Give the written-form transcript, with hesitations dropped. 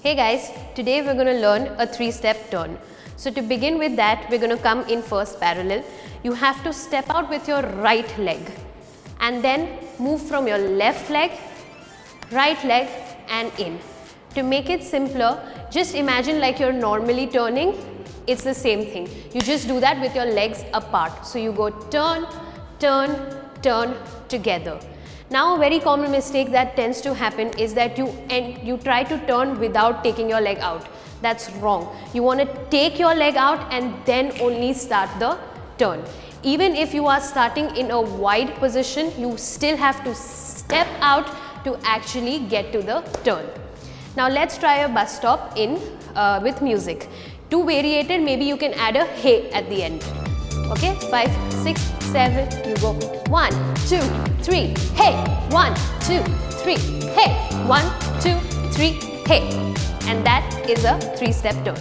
Hey guys, today we're going to learn a 3-step turn. So to begin with that, we're going to come in first parallel. You have to step out with your right leg and then move from your left leg, right leg and in. To make it simpler, just imagine like you're normally turning. It's the same thing. You just do that with your legs apart. So you go turn, turn, turn together. Now a very common mistake that tends to happen is that you try to turn without taking your leg out. That's wrong. You want to take your leg out and then only start the turn. Even if you are starting in a wide position, you still have to step out to actually get to the turn. Now let's try a bus stop in with music. To variate it, maybe you can add a hey at the end. Okay, 5, 6, 7, you go 1, 2, 3, hey, 1, 2, 3, hey, 1, 2, 3, hey. And that is a 3-step turn.